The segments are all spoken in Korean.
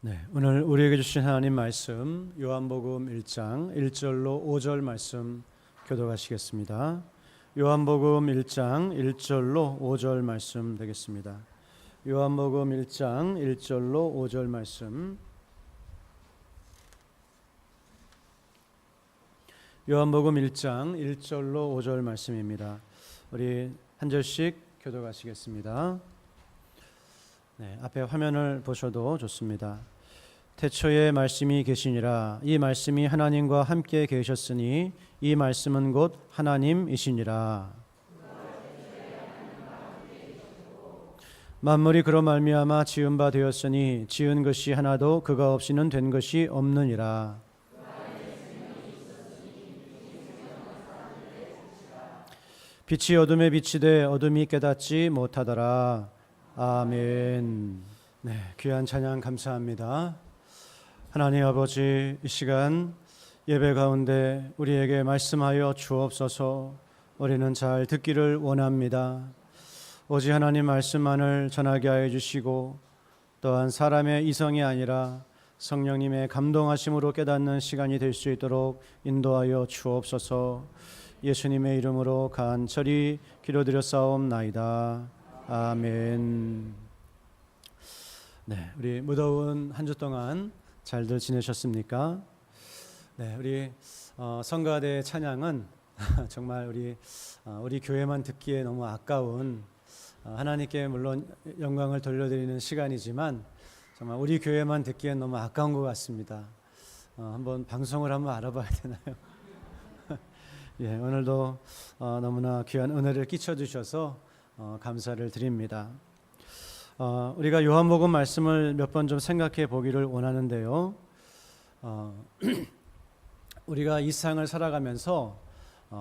네, 오늘 우리에게 주신 하나님 말씀 요한복음 1장 1절로 5절 말씀 교독하시겠습니다. 요한복음 1장 1절로 5절 말씀 되겠습니다. 요한복음 1장 1절로 5절 말씀. 요한복음 1장 1절로 5절 말씀입니다. 우리 한 절씩 교독하시겠습니다. 네, 앞에 화면을 보셔도 좋습니다. 태초에 말씀이 계시니라. 이 말씀이 하나님과 함께 계셨으니 이 말씀은 곧 하나님이시니라. 만물이 그로 말미암아 지은 바 되었으니 지은 것이 하나도 그가 없이는 된 것이 없느니라. 빛이 어둠에 비치되 어둠이 깨닫지 못하더라. 아멘. 네, 귀한 찬양 감사합니다. 하나님 아버지, 이 시간 예배 가운데 우리에게 말씀하여 주옵소서. 우리는 잘 듣기를 원합니다. 오직 하나님 말씀만을 전하게 하여 주시고, 또한 사람의 이성이 아니라 성령님의 감동하심으로 깨닫는 시간이 될 수 있도록 인도하여 주옵소서. 예수님의 이름으로 간절히 기도드렸사옵나이다. 아멘. 네, 우리 무더운 한 주 동안 잘들 지내셨습니까? 네, 우리 성가대 찬양은 정말 우리 교회만 듣기에 너무 아까운, 하나님께 물론 영광을 돌려드리는 시간이지만 정말 우리 교회만 듣기엔 너무 아까운 것 같습니다. 한번 방송을 한번 알아봐야 되나요? 예, 오늘도 너무나 귀한 은혜를 끼쳐 주셔서 감사를 드립니다. 우리가 요한복음 말씀을 몇 번 좀 생각해 보기를 원하는데요. 우리가 이 세상을 살아가면서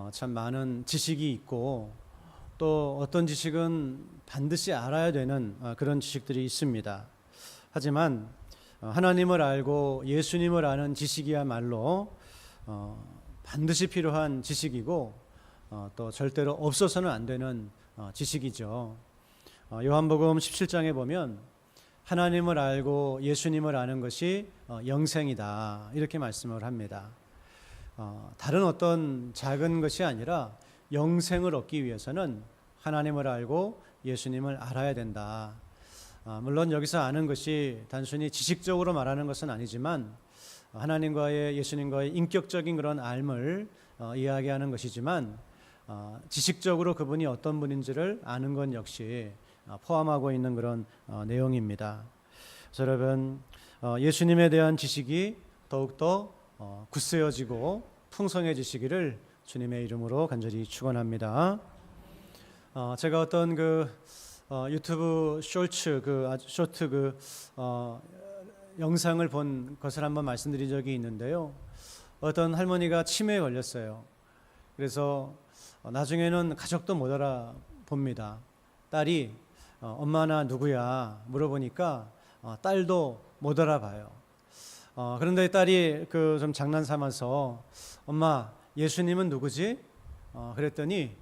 참 많은 지식이 있고, 또 어떤 지식은 반드시 알아야 되는 그런 지식들이 있습니다. 하지만 하나님을 알고 예수님을 아는 지식이야말로 반드시 필요한 지식이고, 또 절대로 없어서는 안 되는 지식이죠. 요한복음 17장에 보면 하나님을 알고 예수님을 아는 것이 영생이다, 이렇게 말씀을 합니다. 다른 어떤 작은 것이 아니라 영생을 얻기 위해서는 하나님을 알고 예수님을 알아야 된다. 물론 여기서 아는 것이 단순히 지식적으로 말하는 것은 아니지만 하나님과의, 예수님과의 인격적인 그런 알을 이야기하는 것이지만, 지식적으로 그분이 어떤 분인지를 아는 건 역시 포함하고 있는 그런 내용입니다. 그래서 여러분, 예수님에 대한 지식이 더욱더 굳세어지고 풍성해지시기를 주님의 이름으로 간절히 축원합니다. 제가 어떤 유튜브 쇼트 영상을 본 것을 한번 말씀드린 적이 있는데요. 어떤 할머니가 치매에 걸렸어요. 그래서 나중에는 가족도 못 알아봅니다. 딸이 엄마나 누구야 물어보니까 딸도 못 알아봐요. 그런데 딸이 좀 장난삼아서 엄마, 예수님은 누구지? 그랬더니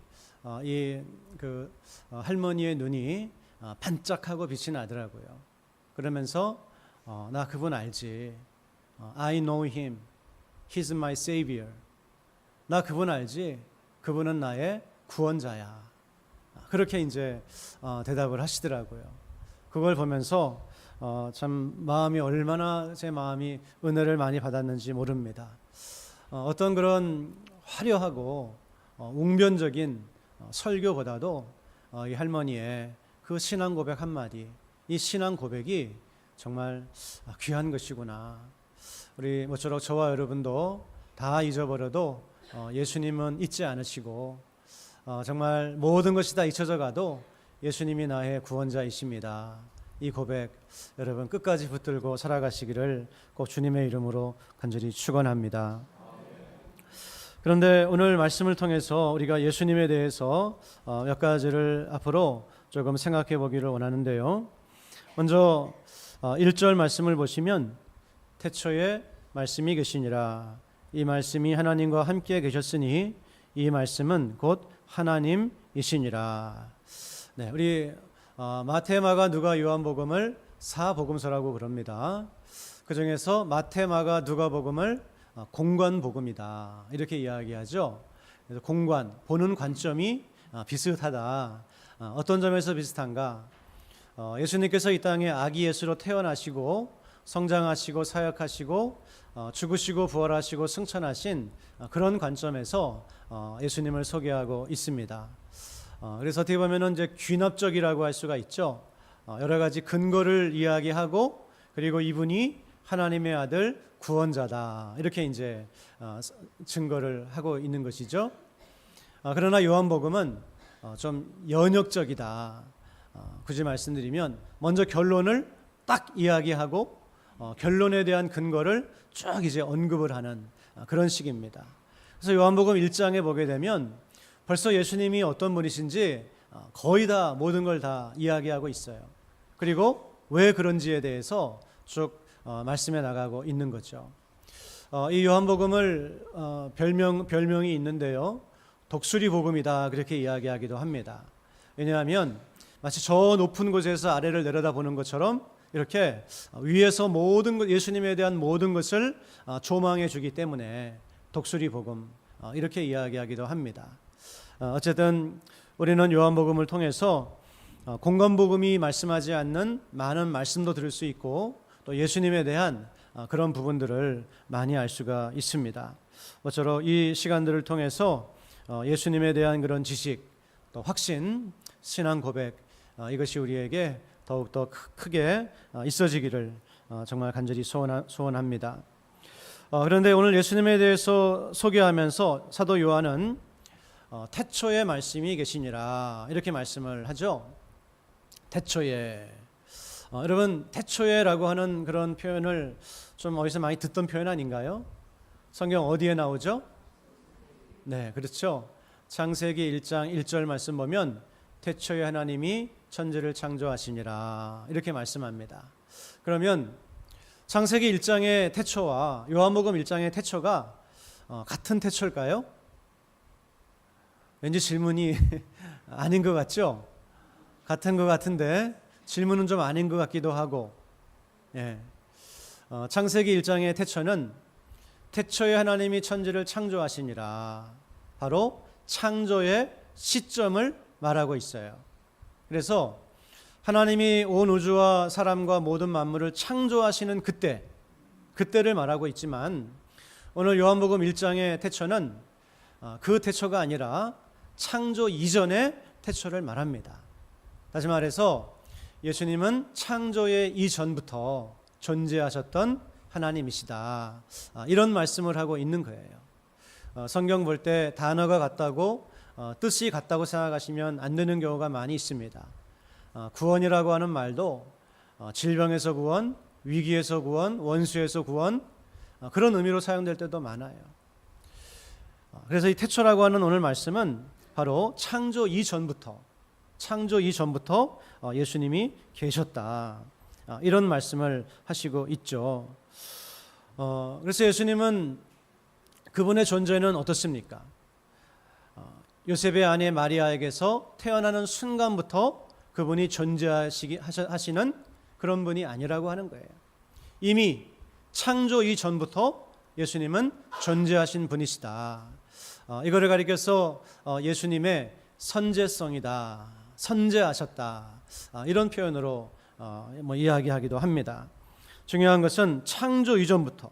할머니의 눈이 반짝하고 빛이 나더라고요. 그러면서 나 그분 알지. I know him. He's my savior. 나 그분 알지. 그분은 나의 구원자야. 그렇게 이제 대답을 하시더라고요. 그걸 보면서 참 마음이 얼마나 제 마음이 은혜를 많이 받았는지 모릅니다. 어떤 그런 화려하고 웅변적인 설교보다도 이 할머니의 그 신앙 고백 한마디, 이 신앙 고백이 정말 귀한 것이구나. 우리 모쪼록 저와 여러분도 다 잊어버려도 예수님은 잊지 않으시고, 정말 모든 것이 다 잊혀져 가도 예수님이 나의 구원자이십니다. 이 고백 여러분 끝까지 붙들고 살아가시기를 꼭 주님의 이름으로 간절히 축원합니다. 그런데 오늘 말씀을 통해서 우리가 예수님에 대해서 몇 가지를 앞으로 조금 생각해 보기를 원하는데요. 먼저 1절 말씀을 보시면 태초에 말씀이 계시니라. 이 말씀이 하나님과 함께 계셨으니 이 말씀은 곧 하나님이시니라. 네, 우리 마태, 마가, 누가, 요한복음을 4복음서라고 그럽니다. 그 중에서 마태, 마가, 누가복음을 공관복음이다 이렇게 이야기하죠. 그래서 공관, 보는 관점이 비슷하다. 어떤 점에서 비슷한가? 예수님께서 이 땅에 아기 예수로 태어나시고 성장하시고 사역하시고 죽으시고 부활하시고 승천하신 그런 관점에서 예수님을 소개하고 있습니다. 그래서 어떻게 보면은 이제 귀납적이라고 할 수가 있죠. 여러 가지 근거를 이야기하고 그리고 이분이 하나님의 아들 구원자다 이렇게 이제 증거를 하고 있는 것이죠. 그러나 요한복음은 좀 연역적이다. 굳이 말씀드리면 먼저 결론을 딱 이야기하고 결론에 대한 근거를 쭉 이제 언급을 하는 그런 식입니다. 그래서 요한복음 1장에 보게 되면 벌써 예수님이 어떤 분이신지 거의 다 모든 걸 다 이야기하고 있어요. 그리고 왜 그런지에 대해서 쭉 말씀해 나가고 있는 거죠. 이 요한복음을 별명이 있는데요. 독수리 복음이다 그렇게 이야기하기도 합니다. 왜냐하면 마치 저 높은 곳에서 아래를 내려다보는 것처럼 이렇게 위에서 모든 것, 예수님에 대한 모든 것을 조망해 주기 때문에 독수리 복음 이렇게 이야기하기도 합니다. 어쨌든 우리는 요한복음을 통해서 공관복음이 말씀하지 않는 많은 말씀도 들을 수 있고 또 예수님에 대한 그런 부분들을 많이 알 수가 있습니다. 모쪼록 이 시간들을 통해서 예수님에 대한 그런 지식, 또 확신, 신앙 고백 이것이 우리에게 더욱더 크게 있어지기를 정말 간절히 소원합니다. 그런데 오늘 예수님에 대해서 소개하면서 사도 요한은 태초에 말씀이 계시니라 이렇게 말씀을 하죠. 태초에. 여러분 태초에라고 하는 그런 표현을 좀 어디서 많이 듣던 표현 아닌가요? 성경 어디에 나오죠? 네, 그렇죠. 창세기 1장 1절 말씀 보면 태초에 하나님이 천지를 창조하시니라 이렇게 말씀합니다. 그러면 창세기 1장의 태초와 요한복음 1장의 태초가 같은 태초일까요? 왠지 질문이 아닌 것 같죠? 같은 것 같은데 질문은 좀 아닌 것 같기도 하고. 예. 창세기 1장의 태초는 태초에 하나님이 천지를 창조하시니라 바로 창조의 시점을 말하고 있어요. 그래서 하나님이 온 우주와 사람과 모든 만물을 창조하시는 그때를 말하고 있지만 오늘 요한복음 1장의 태초는 그 태초가 아니라 창조 이전의 태초를 말합니다. 다시 말해서 예수님은 창조의 이전부터 존재하셨던 하나님이시다. 이런 말씀을 하고 있는 거예요. 성경 볼 때 단어가 같다고 뜻이 같다고 생각하시면 안 되는 경우가 많이 있습니다. 구원이라고 하는 말도 질병에서 구원, 위기에서 구원, 원수에서 구원 그런 의미로 사용될 때도 많아요. 그래서 이 태초라고 하는 오늘 말씀은 바로 창조 이전부터 예수님이 계셨다. 이런 말씀을 하시고 있죠. 그래서 예수님은 그분의 존재는 어떻습니까? 요셉의 아내 마리아에게서 태어나는 순간부터 그분이 존재하시는 그런 분이 아니라고 하는 거예요. 이미 창조 이전부터 예수님은 존재하신 분이시다. 이거를 가리켜서 예수님의 선제성이다, 선제하셨다 이런 표현으로 이야기하기도 합니다. 중요한 것은 창조 이전부터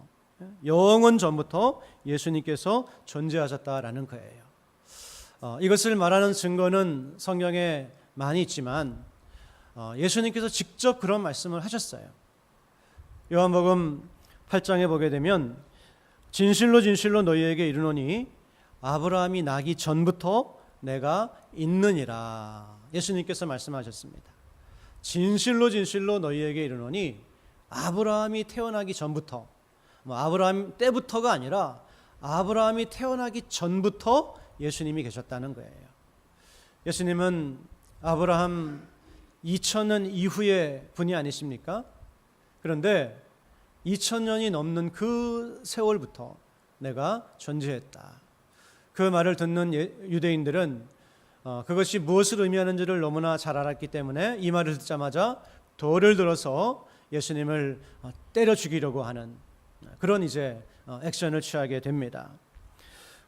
영원 전부터 예수님께서 존재하셨다라는 거예요. 이것을 말하는 증거는 성경에 많이 있지만 예수님께서 직접 그런 말씀을 하셨어요. 요한복음 8장에 보게 되면 진실로 진실로 너희에게 이르노니 아브라함이 나기 전부터 내가 있느니라 예수님께서 말씀하셨습니다. 진실로 진실로 너희에게 이르노니 아브라함이 태어나기 전부터 아브라함 때부터가 아니라 아브라함이 태어나기 전부터 예수님이 계셨다는 거예요. 예수님은 아브라함 2000년 이후의 분이 아니십니까? 그런데 2000년이 넘는 그 세월부터 내가 존재했다. 그 말을 듣는 그것이 무엇을 의미하는지를 너무나 잘 알았기 때문에 이 말을 듣자마자 돌을 들어서 예수님을 때려 죽이려고 하는 그런 이제 액션을 취하게 됩니다.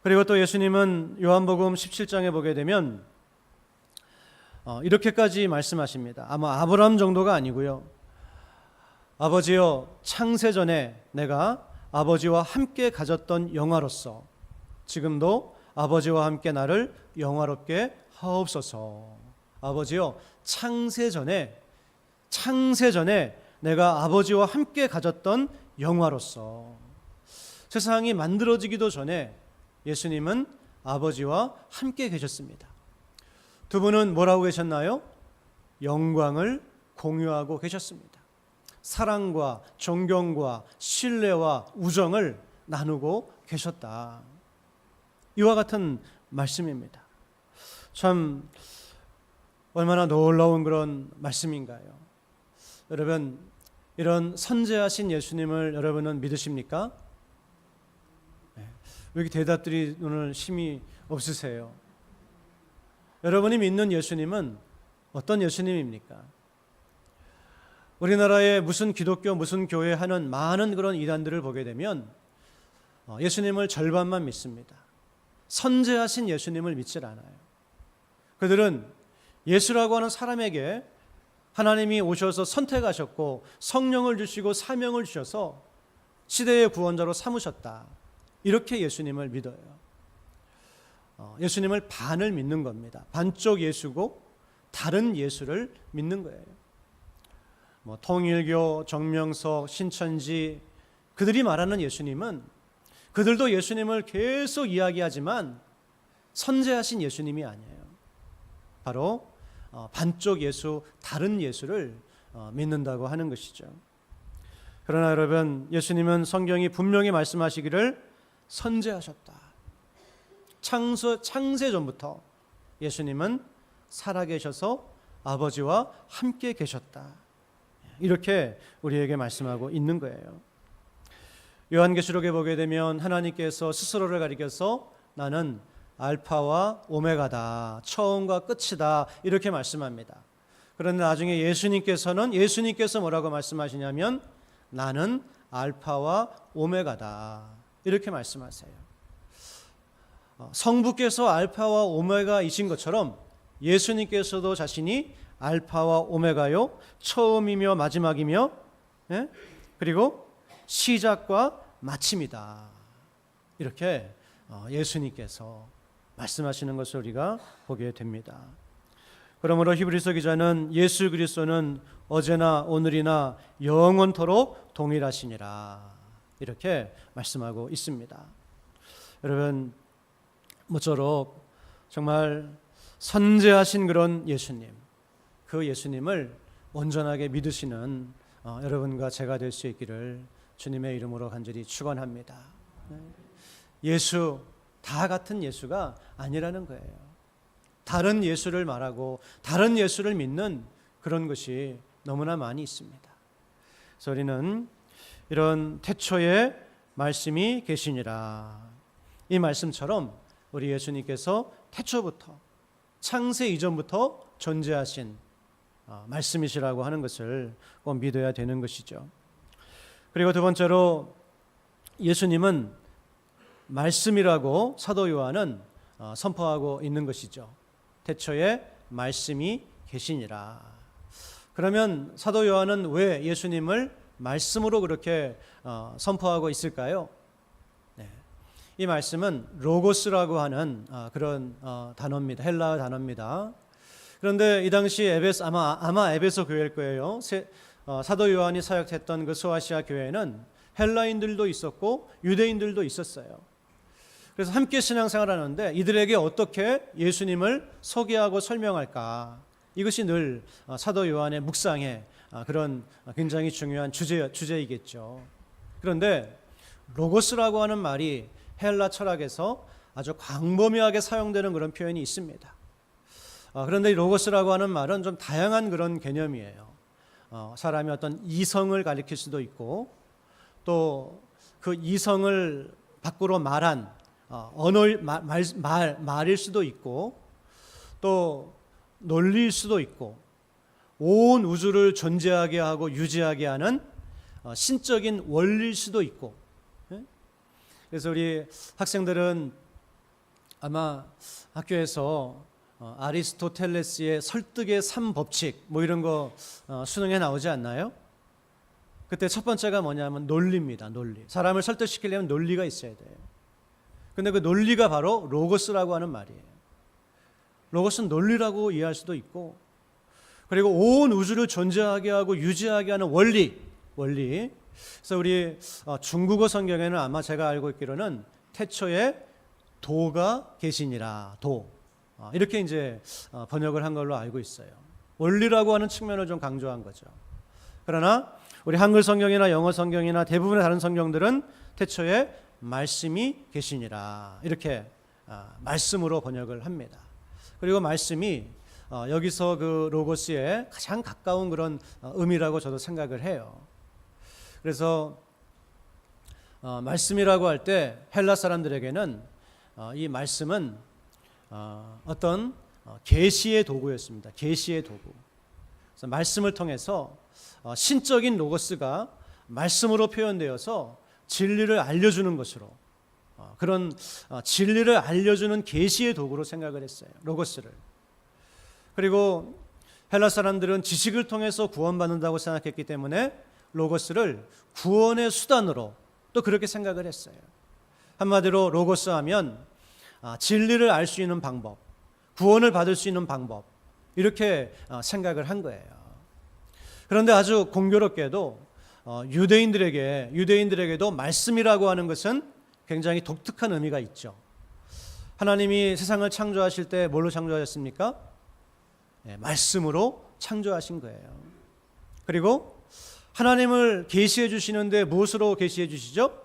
그리고 또 예수님은 요한복음 17장에 보게 되면 이렇게까지 말씀하십니다. 아마 아브라함 정도가 아니고요. 아버지여, 창세전에 내가 아버지와 함께 가졌던 영화로서 지금도 아버지와 함께 나를 영화롭게 하옵소서. 아버지여, 창세전에 내가 아버지와 함께 가졌던 영화로서, 세상이 만들어지기도 전에 예수님은 아버지와 함께 계셨습니다. 두 분은 뭐라고 계셨나요? 영광을 공유하고 계셨습니다. 사랑과 존경과 신뢰와 우정을 나누고 계셨다. 이와 같은 말씀입니다. 참 얼마나 놀라운 그런 말씀인가요? 여러분, 이런 선재하신 예수님을 여러분은 믿으십니까? 왜 이렇게 대답들이 오늘 힘이 없으세요? 여러분이 믿는 예수님은 어떤 예수님입니까? 우리나라에 무슨 기독교 무슨 교회 하는 많은 그런 이단들을 보게 되면 예수님을 절반만 믿습니다. 선재하신 예수님을 믿질 않아요. 그들은 예수라고 하는 사람에게 하나님이 오셔서 선택하셨고 성령을 주시고 사명을 주셔서 시대의 구원자로 삼으셨다. 이렇게 예수님을 믿어요. 예수님을 반을 믿는 겁니다. 반쪽 예수고 다른 예수를 믿는 거예요. 통일교, 정명석, 신천지 그들이 말하는 예수님은 그들도 예수님을 계속 이야기하지만 선재하신 예수님이 아니에요. 바로 반쪽 예수, 다른 예수를 믿는다고 하는 것이죠. 그러나 여러분, 예수님은 성경이 분명히 말씀하시기를 선재하셨다. 창세 전부터 예수님은 살아계셔서 아버지와 함께 계셨다. 이렇게 우리에게 말씀하고 있는 거예요. 요한계시록에 보게 되면 하나님께서 스스로를 가리켜서 나는 알파와 오메가다, 처음과 끝이다, 이렇게 말씀합니다. 그런데 나중에 예수님께서 뭐라고 말씀하시냐면 나는 알파와 오메가다, 이렇게 말씀하세요. 성부께서 알파와 오메가이신 것처럼 예수님께서도 자신이 알파와 오메가요, 처음이며 마지막이며, 그리고 시작과 마침이다. 이렇게 예수님께서 말씀하시는 것을 우리가 보게 됩니다. 그러므로 히브리서 기자는 예수 그리스도는 어제나 오늘이나 영원토록 동일하시니라, 이렇게 말씀하고 있습니다. 여러분, 모쪼록 정말 선재하신 그런 예수님, 그 예수님을 온전하게 믿으시는 여러분과 제가 될 수 있기를 주님의 이름으로 간절히 축원합니다. 예수 다 같은 예수가 아니라는 거예요. 다른 예수를 말하고 다른 예수를 믿는 그런 것이 너무나 많이 있습니다. 그래서 우리는 이런 태초에 말씀이 계시니라, 이 말씀처럼 우리 예수님께서 태초부터 창세 이전부터 존재하신 말씀이시라고 하는 것을 꼭 믿어야 되는 것이죠. 그리고 두 번째로 예수님은 말씀이라고 사도 요한은 선포하고 있는 것이죠. 태초에 말씀이 계시니라. 그러면 사도 요한은 왜 예수님을 말씀으로 그렇게 선포하고 있을까요? 이 말씀은 로고스라고 하는 그런 단어입니다. 헬라어 단어입니다. 그런데 이 당시 아마 에베소 교회일 거예요. 사도 요한이 사역했던 그 소아시아 교회는 헬라인들도 있었고 유대인들도 있었어요. 그래서 함께 신앙생활을 하는데 이들에게 어떻게 예수님을 소개하고 설명할까? 이것이 늘 사도 요한의 묵상의 그런 굉장히 중요한 주제이겠죠. 그런데 로고스라고 하는 말이 헬라 철학에서 아주 광범위하게 사용되는 그런 표현이 있습니다. 그런데 이 로고스라고 하는 말은 좀 다양한 그런 개념이에요. 사람이 어떤 이성을 가리킬 수도 있고, 또 그 이성을 밖으로 말한 말일 수도 있고, 또 논리일 수도 있고, 온 우주를 존재하게 하고 유지하게 하는 신적인 원리일 수도 있고, 그래서 우리 학생들은 아마 학교에서 아리스토텔레스의 설득의 3법칙 뭐 이런 거 수능에 나오지 않나요? 그때 첫 번째가 뭐냐면 논리입니다. 논리. 사람을 설득시키려면 논리가 있어야 돼요. 근데 그 논리가 바로 로고스라고 하는 말이에요. 로고스는 논리라고 이해할 수도 있고, 그리고 온 우주를 존재하게 하고 유지하게 하는 원리. 그래서 우리 중국어 성경에는 아마 제가 알고 있기로는 태초에 도가 계시니라. 도. 이렇게 이제 번역을 한 걸로 알고 있어요. 원리라고 하는 측면을 좀 강조한 거죠. 그러나 우리 한글 성경이나 영어 성경이나 대부분의 다른 성경들은 태초에 말씀이 계시니라. 이렇게 말씀으로 번역을 합니다. 그리고 말씀이 여기서 그 로고스에 가장 가까운 그런 의미라고 저도 생각을 해요. 그래서 말씀이라고 할 때 헬라 사람들에게는 이 말씀은 어떤 계시의 도구였습니다. 계시의 도구. 그래서 말씀을 통해서 신적인 로고스가 말씀으로 표현되어서 진리를 알려주는 것으로, 그런 진리를 알려주는 계시의 도구로 생각을 했어요. 로고스를. 그리고 헬라 사람들은 지식을 통해서 구원받는다고 생각했기 때문에 로고스를 구원의 수단으로 또 그렇게 생각을 했어요. 한마디로 로고스 하면 진리를 알 수 있는 방법, 구원을 받을 수 있는 방법, 이렇게 생각을 한 거예요. 그런데 아주 공교롭게도 유대인들에게도 말씀이라고 하는 것은 굉장히 독특한 의미가 있죠. 하나님이 세상을 창조하실 때 뭘로 창조하셨습니까? 말씀으로 창조하신 거예요. 그리고 하나님을 계시해 주시는데 무엇으로 계시해 주시죠?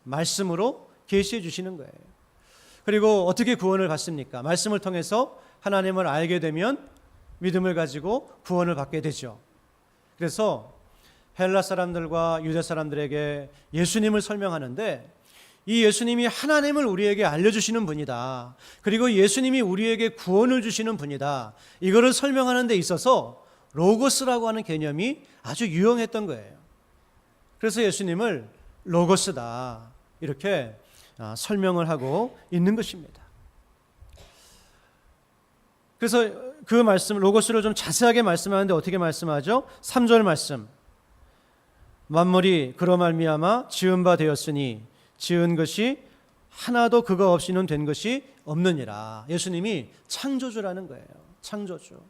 말씀으로 계시해 주시는 거예요. 그리고 어떻게 구원을 받습니까? 말씀을 통해서 하나님을 알게 되면 믿음을 가지고 구원을 받게 되죠. 그래서 헬라 사람들과 유대 사람들에게 예수님을 설명하는데, 이 예수님이 하나님을 우리에게 알려주시는 분이다. 그리고 예수님이 우리에게 구원을 주시는 분이다. 이거를 설명하는 데 있어서 로고스라고 하는 개념이 아주 유용했던 거예요. 그래서 예수님을 로고스다. 이렇게 설명을 하고 있는 것입니다. 그래서 그 말씀, 로고스를 좀 자세하게 말씀하는데 어떻게 말씀하죠? 3절 말씀. 만물이 그로 말미암아 지은 바 되었으니 지은 것이 하나도 그가 없이는 된 것이 없느니라. 예수님이 창조주라는 거예요. 창조주.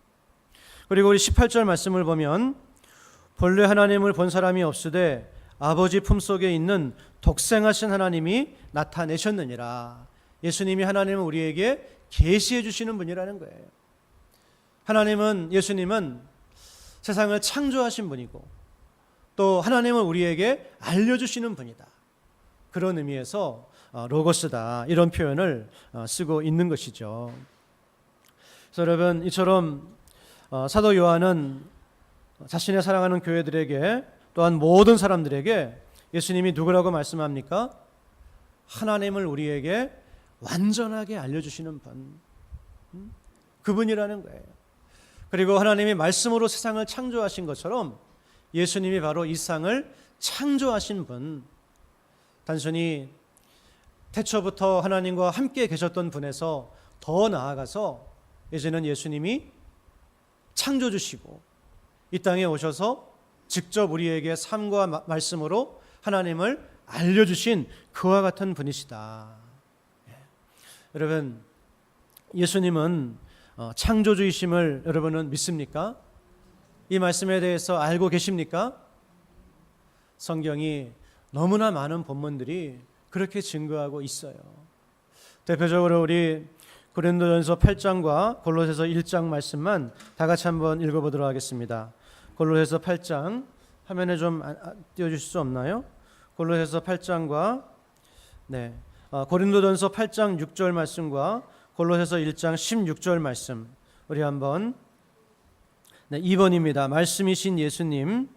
그리고 우리 18절 말씀을 보면 본래 하나님을 본 사람이 없으되 아버지 품속에 있는 독생하신 하나님이 나타내셨느니라. 예수님이 하나님을 우리에게 계시해 주시는 분이라는 거예요. 예수님은 세상을 창조하신 분이고 또 하나님을 우리에게 알려주시는 분이다. 그런 의미에서 로고스다, 이런 표현을 쓰고 있는 것이죠. 그래서 여러분, 이처럼 사도 요한은 자신의 사랑하는 교회들에게, 또한 모든 사람들에게 예수님이 누구라고 말씀합니까? 하나님을 우리에게 완전하게 알려주시는 분, 그분이라는 거예요. 그리고 하나님이 말씀으로 세상을 창조하신 것처럼 예수님이 바로 이 세상을 창조하신 분, 단순히 태초부터 하나님과 함께 계셨던 분에서 더 나아가서 이제는 예수님이 창조주시고 이 땅에 오셔서 직접 우리에게 삶과 말씀으로 하나님을 알려주신 그와 같은 분이시다. 여러분, 예수님은 창조주이심을 여러분은 믿습니까? 이 말씀에 대해서 알고 계십니까? 성경이 너무나 많은 본문들이 그렇게 증거하고 있어요. 대표적으로 우리 고린도전서 8장과 골로새서 1장 말씀만 다 같이 한번 읽어보도록 하겠습니다. 골로새서 8장, 화면에 좀 띄워주실 수 없나요? 골로새서 8장과 고린도전서 8장 6절 말씀과 골로새서 1장 16절 말씀, 우리 한번 2번입니다. 말씀이신 예수님,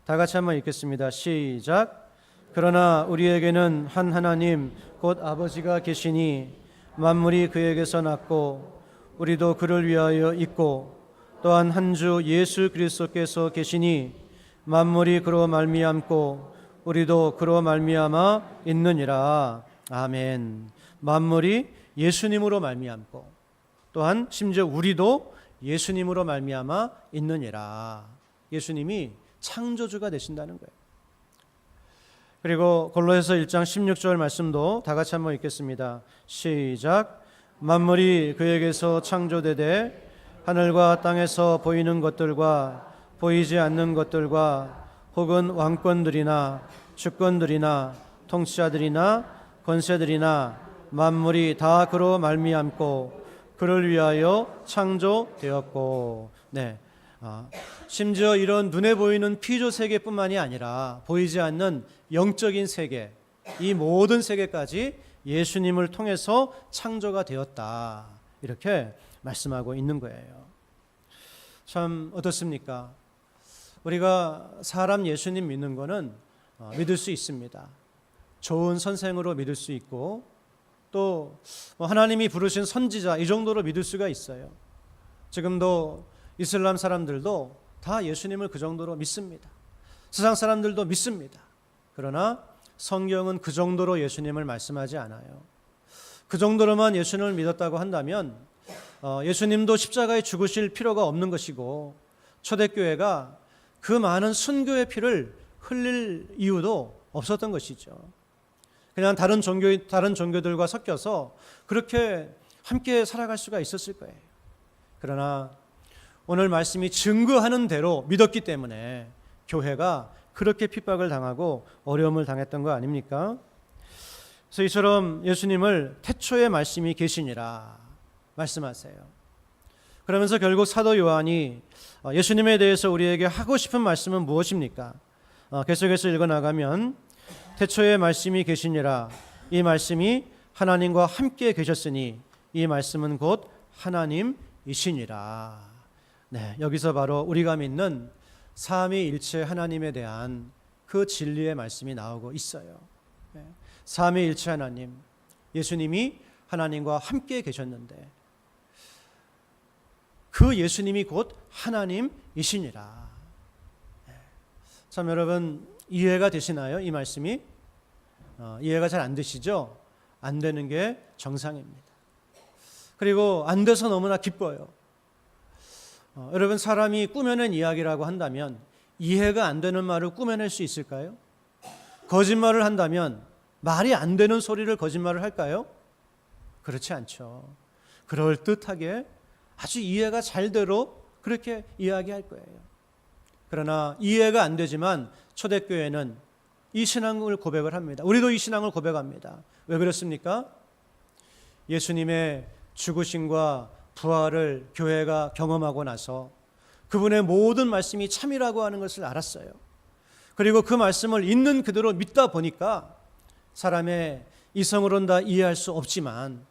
다 같이 한번 읽겠습니다. 시작. 그러나 우리에게는 한 하나님 곧 아버지가 계시니 만물이 그에게서 났고 우리도 그를 위하여 있고 또한 한 주 예수 그리스도께서 계시니 만물이 그로 말미암고 우리도 그로 말미암아 있느니라. 아멘. 만물이 예수님으로 말미암고 또한 심지어 우리도 예수님으로 말미암아 있느니라. 예수님이 창조주가 되신다는 거예요. 그리고 골로새서 1장 16절 말씀도 다 같이 한번 읽겠습니다. 시작. 만물이 그에게서 창조되되 하늘과 땅에서 보이는 것들과 보이지 않는 것들과 혹은 왕권들이나 주권들이나 통치자들이나 권세들이나 만물이 다 그로 말미암고 그를 위하여 창조되었고. 네. 심지어 이런 눈에 보이는 피조 세계뿐만이 아니라 보이지 않는 영적인 세계, 이 모든 세계까지 예수님을 통해서 창조가 되었다. 이렇게 말씀하고 있는 거예요. 참 어떻습니까? 우리가 사람 예수님 믿는 거는 믿을 수 있습니다. 좋은 선생으로 믿을 수 있고 또 하나님이 부르신 선지자 이 정도로 믿을 수가 있어요. 지금도 이슬람 사람들도 다 예수님을 그 정도로 믿습니다. 세상 사람들도 믿습니다. 그러나 성경은 그 정도로 예수님을 말씀하지 않아요. 그 정도로만 예수님을 믿었다고 한다면 예수님도 십자가에 죽으실 필요가 없는 것이고 초대교회가 그 많은 순교의 피를 흘릴 이유도 없었던 것이죠. 그냥 다른 종교들과 섞여서 그렇게 함께 살아갈 수가 있었을 거예요. 그러나 오늘 말씀이 증거하는 대로 믿었기 때문에 교회가 그렇게 핍박을 당하고 어려움을 당했던 거 아닙니까? 그래서 이처럼 예수님을 태초의 말씀이 계시니라 말씀하세요. 그러면서 결국 사도 요한이 예수님에 대해서 우리에게 하고 싶은 말씀은 무엇입니까? 계속해서 읽어나가면 태초의 말씀이 계시니라, 이 말씀이 하나님과 함께 계셨으니 이 말씀은 곧 하나님이시니라. 네, 여기서 바로 우리가 믿는 삼위일체 하나님에 대한 그 진리의 말씀이 나오고 있어요. 네, 삼위일체 하나님, 예수님이 하나님과 함께 계셨는데 그 예수님이 곧 하나님이시니라. 네, 참 여러분 이해가 되시나요? 이 말씀이? 이해가 잘 안 되시죠? 안 되는 게 정상입니다. 그리고 안 돼서 너무나 기뻐요. 여러분 사람이 꾸며낸 이야기라고 한다면 이해가 안 되는 말을 꾸며낼 수 있을까요? 거짓말을 한다면 말이 안 되는 소리를 거짓말을 할까요? 그렇지 않죠. 그럴듯하게 아주 이해가 잘 되도록 그렇게 이야기할 거예요. 그러나 이해가 안 되지만 초대교회는 이 신앙을 고백을 합니다. 우리도 이 신앙을 고백합니다. 왜 그렇습니까? 예수님의 죽으심과 부활을 교회가 경험하고 나서 그분의 모든 말씀이 참이라고 하는 것을 알았어요. 그리고 그 말씀을 있는 그대로 믿다 보니까 사람의 이성으로는 다 이해할 수 없지만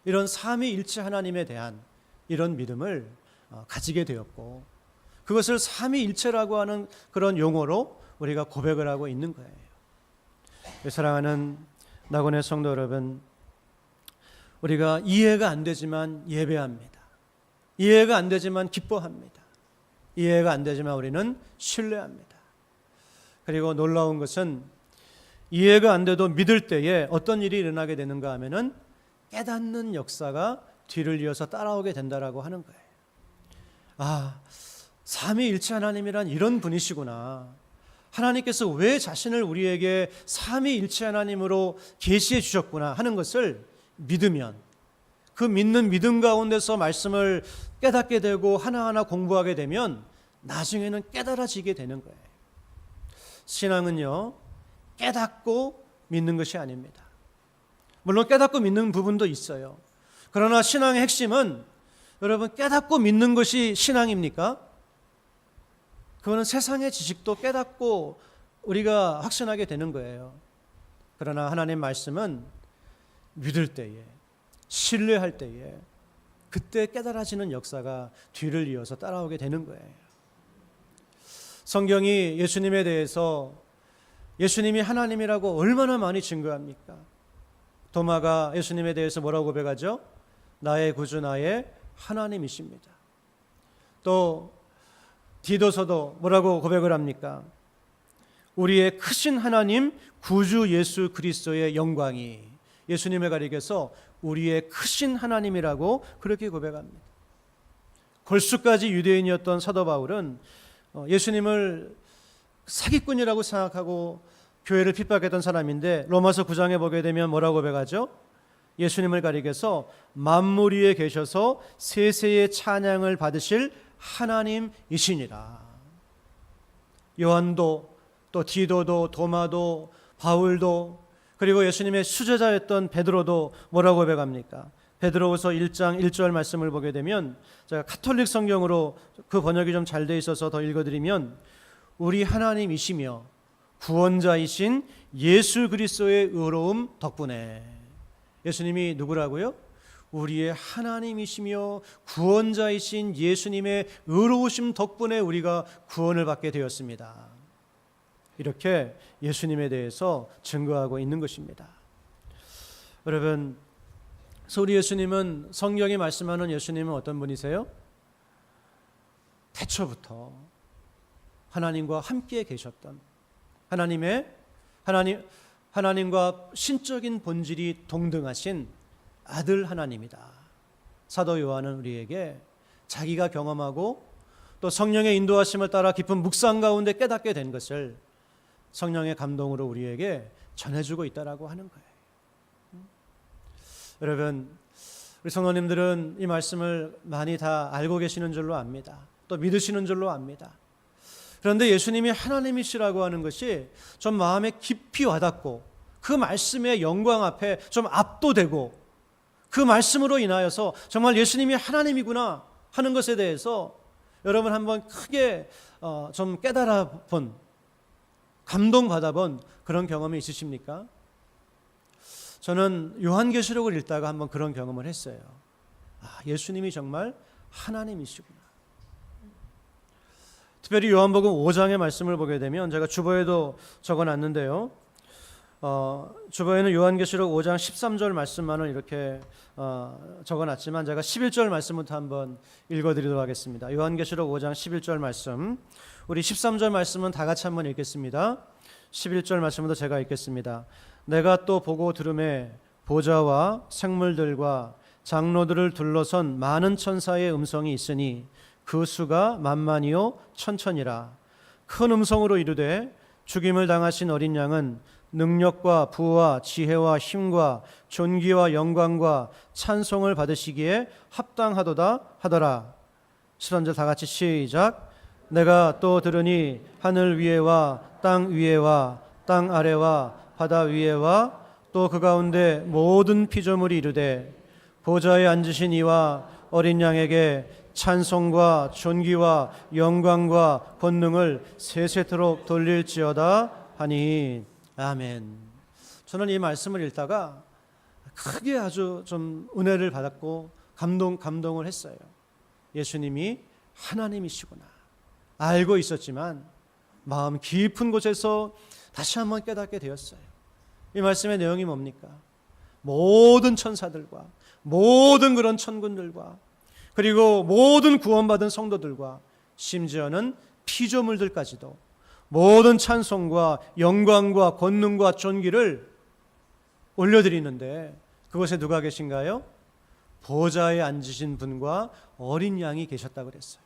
이런 삼위일체 하나님에 대한 이런 믿음을 가지게 되었고 그것을 삼위일체라고 하는 그런 용어로 우리가 고백을 하고 있는 거예요. 사랑하는 낙원의 성도 여러분, 우리가 이해가 안 되지만 예배합니다. 이해가 안 되지만 기뻐합니다. 이해가 안 되지만 우리는 신뢰합니다. 그리고 놀라운 것은 이해가 안 돼도 믿을 때에 어떤 일이 일어나게 되는가 하면은 깨닫는 역사가 뒤를 이어서 따라오게 된다라고 하는 거예요. 아, 삼위일체 하나님이란 이런 분이시구나. 하나님께서 왜 자신을 우리에게 삼위일체 하나님으로 계시해 주셨구나 하는 것을 믿으면 그 믿는 믿음 가운데서 말씀을 깨닫게 되고 하나하나 공부하게 되면 나중에는 깨달아지게 되는 거예요. 신앙은요, 깨닫고 믿는 것이 아닙니다. 물론 깨닫고 믿는 부분도 있어요. 그러나 신앙의 핵심은 여러분 깨닫고 믿는 것이 신앙입니까? 그거는 세상의 지식도 깨닫고 우리가 확신하게 되는 거예요. 그러나 하나님 말씀은 믿을 때에, 신뢰할 때에 그때 깨달아지는 역사가 뒤를 이어서 따라오게 되는 거예요. 성경이 예수님에 대해서 예수님이 하나님이라고 얼마나 많이 증거합니까? 도마가 예수님에 대해서 뭐라고 고백하죠? 나의 구주, 나의 하나님이십니다. 또 디도서도 뭐라고 고백을 합니까? 우리의 크신 하나님 구주 예수 그리스도의 영광이, 예수님을 가리켜서 우리의 크신 하나님이라고 그렇게 고백합니다. 골수까지 유대인이었던 사도 바울은 예수님을 사기꾼이라고 생각하고 교회를 핍박했던 사람인데, 로마서 9장에 보게 되면 뭐라고 고백하죠? 예수님을 가리켜서 만물 위에 계셔서 세세의 찬양을 받으실 하나님이시니라. 요한도 또 디도도 도마도 바울도 그리고 예수님의 수제자였던 베드로도 뭐라고 고백합니까? 베드로후서 1장 1절 말씀을 보게 되면, 제가 가톨릭 성경으로 그 번역이 좀 잘 돼 있어서 더 읽어드리면, 우리 하나님이시며 구원자이신 예수 그리스도의 의로움 덕분에, 예수님이 누구라고요? 우리의 하나님이시며 구원자이신 예수님의 의로우심 덕분에 우리가 구원을 받게 되었습니다. 이렇게 예수님에 대해서 증거하고 있는 것입니다. 여러분, 우리 예수님은, 성경이 말씀하는 예수님은 어떤 분이세요? 태초부터 하나님과 함께 계셨던, 하나님과 신적인 본질이 동등하신 아들 하나님이다. 사도 요한은 우리에게 자기가 경험하고 또 성령의 인도하심을 따라 깊은 묵상 가운데 깨닫게 된 것을 성령의 감동으로 우리에게 전해주고 있다라고 하는 거예요. 여러분, 우리 성도님들은 이 말씀을 많이 다 알고 계시는 줄로 압니다. 또 믿으시는 줄로 압니다. 그런데 예수님이 하나님이시라고 하는 것이 좀 마음에 깊이 와닿고, 그 말씀의 영광 앞에 좀 압도되고, 그 말씀으로 인하여서 정말 예수님이 하나님이구나 하는 것에 대해서 여러분 한번 크게 좀 깨달아 본, 감동받아 본 그런 경험이 있으십니까? 저는 요한계시록을 읽다가 한번 그런 경험을 했어요. 예수님이 정말 하나님이시구나. 특별히 요한복음 5장의 말씀을 보게 되면, 제가 주보에도 적어놨는데요, 주보에는 요한계시록 5장 13절 말씀만을 이렇게 적어놨지만, 제가 11절 말씀부터 한번 읽어드리도록 하겠습니다. 요한계시록 5장 11절 말씀, 우리 13절 말씀은 다 같이 한번 읽겠습니다. 11절 말씀부터 제가 읽겠습니다. 내가 또 보고 들음에 보좌와 생물들과 장로들을 둘러선 많은 천사의 음성이 있으니 그 수가 만만이요 천천이라. 큰 음성으로 이르되 죽임을 당하신 어린 양은 능력과 부와 지혜와 힘과 존귀와 영광과 찬송을 받으시기에 합당하도다 하더라. 11절 다 같이 시작. 내가 또 들으니 하늘 위에와 땅 위에와 땅 아래와 바다 위에와 또 그 가운데 모든 피조물이 이르되 보좌에 앉으신 이와 어린 양에게 찬송과 존귀와 영광과 권능을 세세토록 돌릴지어다 하니. 아멘. 저는 이 말씀을 읽다가 크게 아주 좀 은혜를 받았고 감동을 했어요. 예수님이 하나님이시구나 알고 있었지만 마음 깊은 곳에서 다시 한번 깨닫게 되었어요. 이 말씀의 내용이 뭡니까? 모든 천사들과 모든 그런 천군들과 그리고 모든 구원받은 성도들과 심지어는 피조물들까지도 모든 찬송과 영광과 권능과 존귀를 올려드리는데, 그곳에 누가 계신가요? 보좌에 앉으신 분과 어린 양이 계셨다고 그랬어요.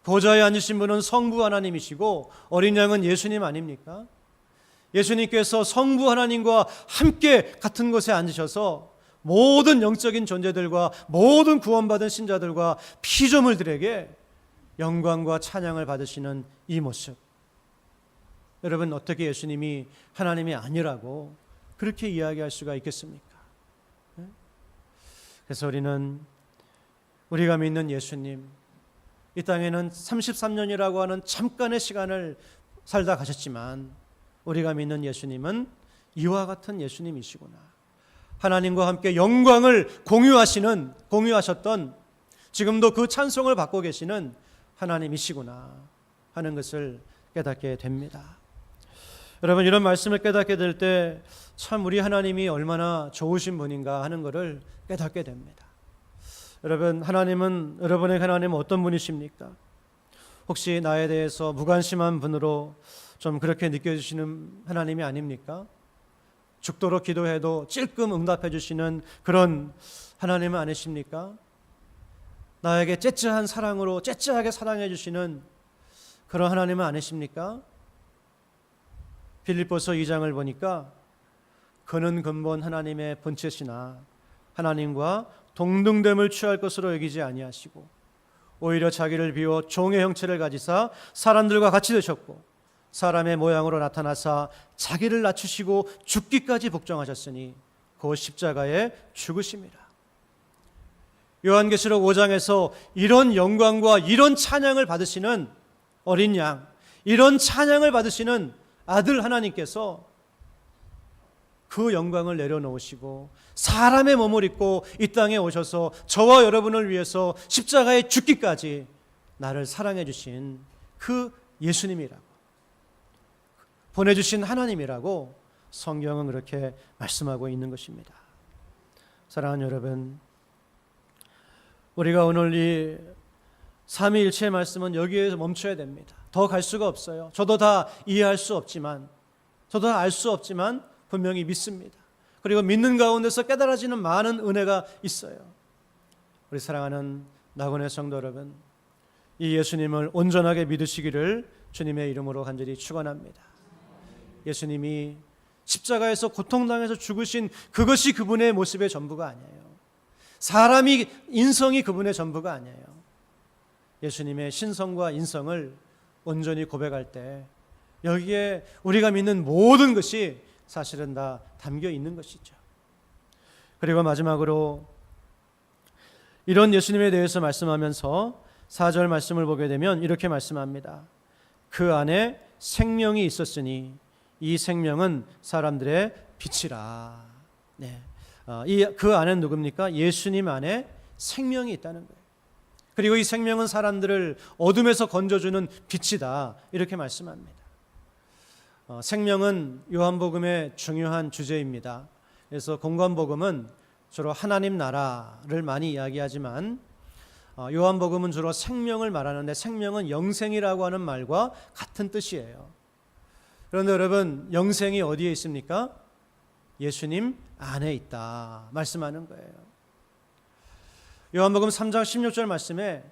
보좌에 앉으신 분은 성부 하나님이시고 어린 양은 예수님 아닙니까? 예수님께서 성부 하나님과 함께 같은 곳에 앉으셔서 모든 영적인 존재들과 모든 구원받은 신자들과 피조물들에게 영광과 찬양을 받으시는 이 모습, 여러분 어떻게 예수님이 하나님이 아니라고 그렇게 이야기할 수가 있겠습니까? 그래서 우리가 믿는 예수님, 이 땅에는 33년이라고 하는 잠깐의 시간을 살다 가셨지만 우리가 믿는 예수님은 이와 같은 예수님이시구나, 하나님과 함께 영광을 공유하셨던, 지금도 그 찬송을 받고 계시는 하나님이시구나 하는 것을 깨닫게 됩니다. 여러분, 이런 말씀을 깨닫게 될 때 참 우리 하나님이 얼마나 좋으신 분인가 하는 것을 깨닫게 됩니다. 여러분, 여러분의 하나님은 어떤 분이십니까? 혹시 나에 대해서 무관심한 분으로 좀 그렇게 느껴지시는 하나님이 아닙니까? 죽도록 기도해도 찔끔 응답해 주시는 그런 하나님은 아니십니까? 나에게 째째한 사랑으로 째째하게 사랑해 주시는 그런 하나님은 아니십니까? 빌립보서 2장을 보니까 그는 근본 하나님의 본체시나 하나님과 동등됨을 취할 것으로 여기지 아니하시고 오히려 자기를 비워 종의 형체를 가지사 사람들과 같이 되셨고 사람의 모양으로 나타나사 자기를 낮추시고 죽기까지 복종하셨으니 그 십자가에 죽으심이라. 요한계시록 5장에서 이런 영광과 이런 찬양을 받으시는 어린 양, 이런 찬양을 받으시는 아들 하나님께서 그 영광을 내려놓으시고 사람의 몸을 입고 이 땅에 오셔서 저와 여러분을 위해서 십자가에 죽기까지 나를 사랑해 주신 그 예수님이라고, 보내주신 하나님이라고 성경은 그렇게 말씀하고 있는 것입니다. 사랑하는 여러분, 우리가 오늘 이 삼위일체의 말씀은 여기에서 멈춰야 됩니다. 더 갈 수가 없어요. 저도 다 이해할 수 없지만, 저도 다 알 수 없지만 분명히 믿습니다. 그리고 믿는 가운데서 깨달아지는 많은 은혜가 있어요. 우리 사랑하는 낙원의 성도 여러분, 이 예수님을 온전하게 믿으시기를 주님의 이름으로 간절히 축원합니다. 예수님이 십자가에서 고통당해서 죽으신 그것이 그분의 모습의 전부가 아니에요. 사람이 인성이 그분의 전부가 아니에요. 예수님의 신성과 인성을 온전히 고백할 때 여기에 우리가 믿는 모든 것이 사실은 다 담겨 있는 것이죠. 그리고 마지막으로 이런 예수님에 대해서 말씀하면서 4절 말씀을 보게 되면 이렇게 말씀합니다. 그 안에 생명이 있었으니 이 생명은 사람들의 빛이라. 네. 그 안에는 누굽니까? 예수님 안에 생명이 있다는 거예요. 그리고 이 생명은 사람들을 어둠에서 건져주는 빛이다. 이렇게 말씀합니다. 생명은 요한복음의 중요한 주제입니다. 그래서 공관복음은 주로 하나님 나라를 많이 이야기하지만 요한복음은 주로 생명을 말하는데 생명은 영생이라고 하는 말과 같은 뜻이에요. 그런데 여러분, 영생이 어디에 있습니까? 예수님 안에 있다 말씀하는 거예요. 요한복음 3장 16절 말씀에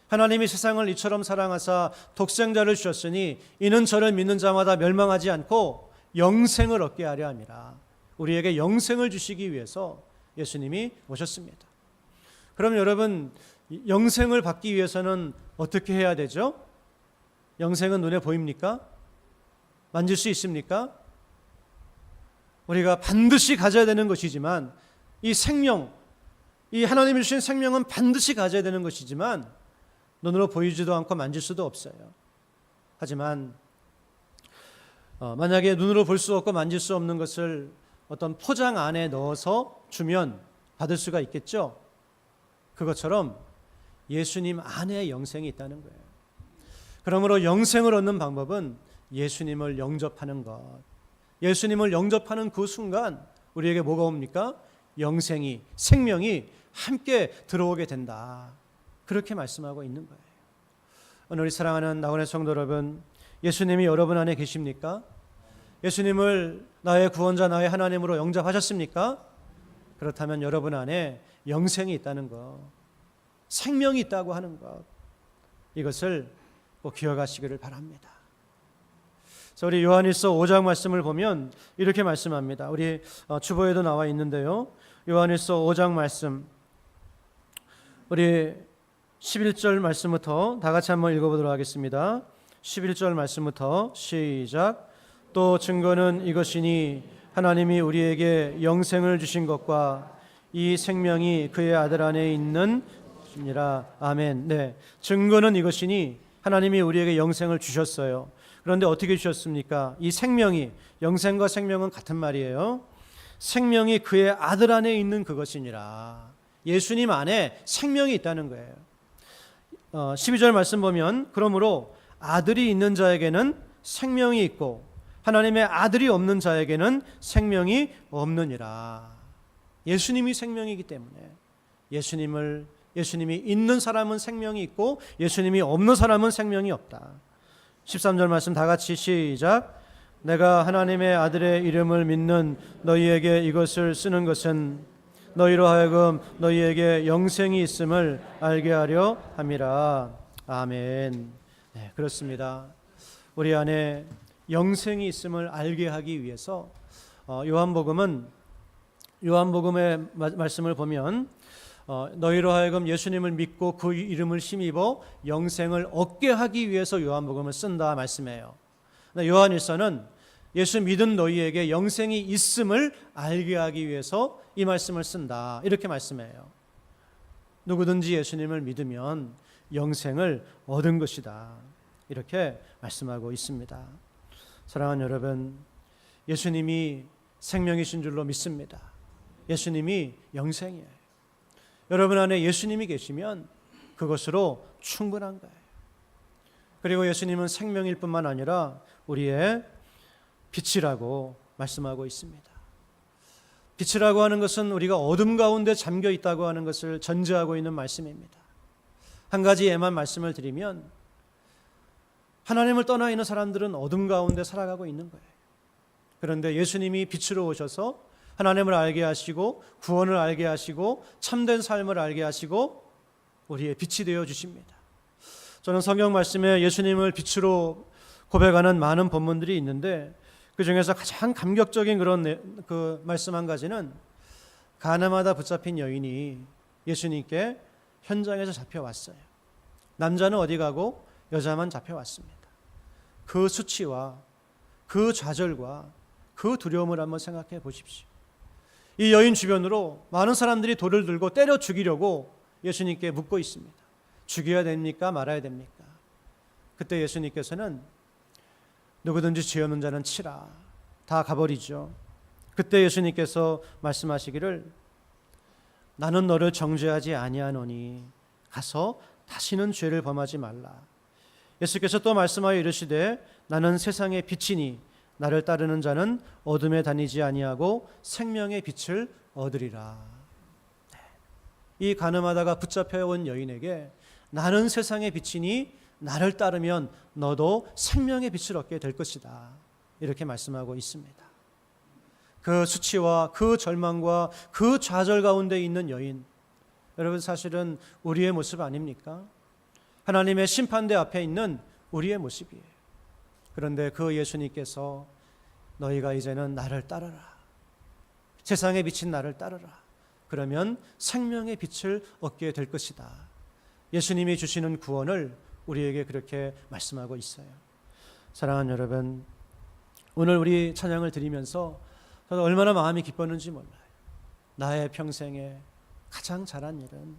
하나님이 세상을 이처럼 사랑하사 독생자를 주셨으니 이는 저를 믿는 자마다 멸망하지 않고 영생을 얻게 하려 함이라. 우리에게 영생을 주시기 위해서 예수님이 오셨습니다. 그럼 여러분, 영생을 받기 위해서는 어떻게 해야 되죠? 영생은 눈에 보입니까? 만질 수 있습니까? 우리가 반드시 가져야 되는 것이지만 이 생명, 이 하나님이 주신 생명은 반드시 가져야 되는 것이지만 눈으로 보이지도 않고 만질 수도 없어요. 하지만 만약에 눈으로 볼 수 없고 만질 수 없는 것을 어떤 포장 안에 넣어서 주면 받을 수가 있겠죠. 그것처럼 예수님 안에 영생이 있다는 거예요. 그러므로 영생을 얻는 방법은 예수님을 영접하는 것. 예수님을 영접하는 그 순간 우리에게 뭐가 옵니까? 영생이, 생명이 함께 들어오게 된다. 그렇게 말씀하고 있는 거예요. 오늘 우리 사랑하는 낙원의 성도 여러분, 예수님이 여러분 안에 계십니까? 예수님을 나의 구원자, 나의 하나님으로 영접하셨습니까? 그렇다면 여러분 안에 영생이 있다는 것, 생명이 있다고 하는 것, 이것을 꼭 기억하시기를 바랍니다. 우리 요한일서 5장 말씀을 보면 이렇게 말씀합니다. 우리 주보에도 나와 있는데요. 요한일서 5장 말씀, 우리 11절 말씀부터 다 같이 한번 읽어보도록 하겠습니다. 11절 말씀부터 시작. 또 증거는 이것이니 하나님이 우리에게 영생을 주신 것과 이 생명이 그의 아들 안에 있는 것이니라. 아멘. 네, 증거는 이것이니 하나님이 우리에게 영생을 주셨어요. 그런데 어떻게 주셨습니까? 이 생명이, 영생과 생명은 같은 말이에요. 생명이 그의 아들 안에 있는 그것이니라. 예수님 안에 생명이 있다는 거예요. 12절 말씀 보면 그러므로 아들이 있는 자에게는 생명이 있고 하나님의 아들이 없는 자에게는 생명이 없느니라. 예수님이 생명이기 때문에 예수님을 예수님이 있는 사람은 생명이 있고 예수님이 없는 사람은 생명이 없다. 13절 말씀 다 같이 시작. 내가 하나님의 아들의 이름을 믿는 너희에게 이것을 쓰는 것은 너희로 하여금 너희에게 영생이 있음을 알게 하려 함이라. 아멘. 네, 그렇습니다. 우리 안에 영생이 있음을 알게 하기 위해서 요한복음의 말씀을 보면 너희로 하여금 예수님을 믿고 그 이름을 힘입어 영생을 얻게 하기 위해서 요한복음을 쓴다 말씀이에요. 요한일서는 예수 믿은 너희에게 영생이 있음을 알게 하기 위해서 이 말씀을 쓴다 이렇게 말씀해요. 누구든지 예수님을 믿으면 영생을 얻은 것이다 이렇게 말씀하고 있습니다. 사랑하는 여러분, 예수님이 생명이신 줄로 믿습니다. 예수님이 영생이에요. 여러분 안에 예수님이 계시면 그것으로 충분한 거예요. 그리고 예수님은 생명일 뿐만 아니라 우리의 빛이라고 말씀하고 있습니다. 빛이라고 하는 것은 우리가 어둠 가운데 잠겨 있다고 하는 것을 전제하고 있는 말씀입니다. 한 가지 예만 말씀을 드리면 하나님을 떠나 있는 사람들은 어둠 가운데 살아가고 있는 거예요. 그런데 예수님이 빛으로 오셔서 하나님을 알게 하시고 구원을 알게 하시고 참된 삶을 알게 하시고 우리의 빛이 되어 주십니다. 저는 성경 말씀에 예수님을 빛으로 고백하는 많은 본문들이 있는데 그 중에서 가장 감격적인 그런 그 말씀 한 가지는 가늠하다 붙잡힌 여인이 예수님께 현장에서 잡혀왔어요. 남자는 어디 가고 여자만 잡혀왔습니다. 그 수치와 그 좌절과 그 두려움을 한번 생각해 보십시오. 이 여인 주변으로 많은 사람들이 돌을 들고 때려 죽이려고 예수님께 묻고 있습니다. 죽여야 됩니까? 말아야 됩니까? 그때 예수님께서는 누구든지 죄 없는 자는 치라. 다 가버리죠. 그때 예수님께서 말씀하시기를 나는 너를 정죄하지 아니하노니 가서 다시는 죄를 범하지 말라. 예수께서 또 말씀하여 이르시되 나는 세상의 빛이니 나를 따르는 자는 어둠에 다니지 아니하고 생명의 빛을 얻으리라. 이 가늠하다가 붙잡혀온 여인에게 나는 세상의 빛이니 나를 따르면 너도 생명의 빛을 얻게 될 것이다. 이렇게 말씀하고 있습니다. 그 수치와 그 절망과 그 좌절 가운데 있는 여인, 여러분 사실은 우리의 모습 아닙니까? 하나님의 심판대 앞에 있는 우리의 모습이에요. 그런데 그 예수님께서 너희가 이제는 나를 따르라. 세상에 비친 나를 따르라. 그러면 생명의 빛을 얻게 될 것이다. 예수님이 주시는 구원을 우리에게 그렇게 말씀하고 있어요. 사랑하는 여러분, 오늘 우리 찬양을 드리면서 저는 얼마나 마음이 기뻤는지 몰라요. 나의 평생에 가장 잘한 일은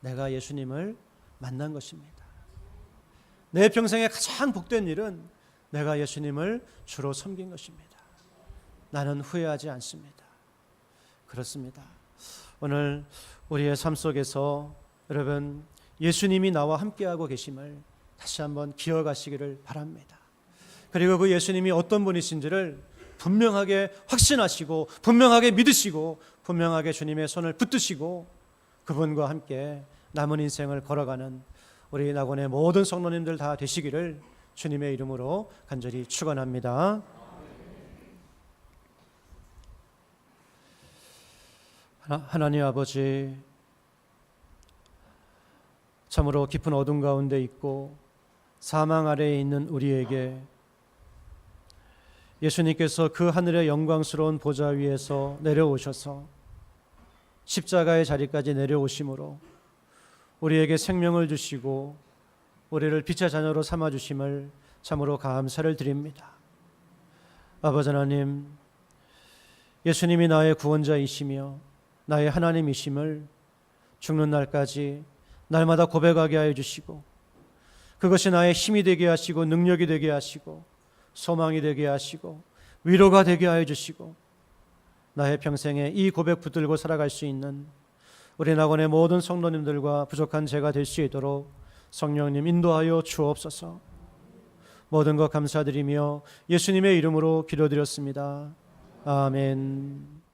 내가 예수님을 만난 것입니다. 내 평생에 가장 복된 일은 내가 예수님을 주로 섬긴 것입니다. 나는 후회하지 않습니다. 그렇습니다. 오늘 우리의 삶 속에서 여러분 예수님이 나와 함께하고 계심을 다시 한번 기억하시기를 바랍니다. 그리고 그 예수님이 어떤 분이신지를 분명하게 확신하시고 분명하게 믿으시고 분명하게 주님의 손을 붙드시고 그분과 함께 남은 인생을 걸어가는 우리 낙원의 모든 성도님들 다 되시기를 주님의 이름으로 간절히 축원합니다. 하나님 아버지, 참으로 깊은 어둠 가운데 있고 사망 아래에 있는 우리에게 예수님께서 그 하늘의 영광스러운 보좌 위에서 내려오셔서 십자가의 자리까지 내려오심으로 우리에게 생명을 주시고 우리를 빛의 자녀로 삼아주심을 참으로 감사를 드립니다. 아버지 하나님, 예수님이 나의 구원자이시며 나의 하나님이심을 죽는 날까지 날마다 고백하게 하여 주시고 그것이 나의 힘이 되게 하시고 능력이 되게 하시고 소망이 되게 하시고 위로가 되게 하여 주시고 나의 평생에 이 고백 붙들고 살아갈 수 있는 우리 낙원의 모든 성도님들과 부족한 제가 될 수 있도록 성령님 인도하여 주옵소서. 모든 것 감사드리며 예수님의 이름으로 기도드렸습니다. 아멘.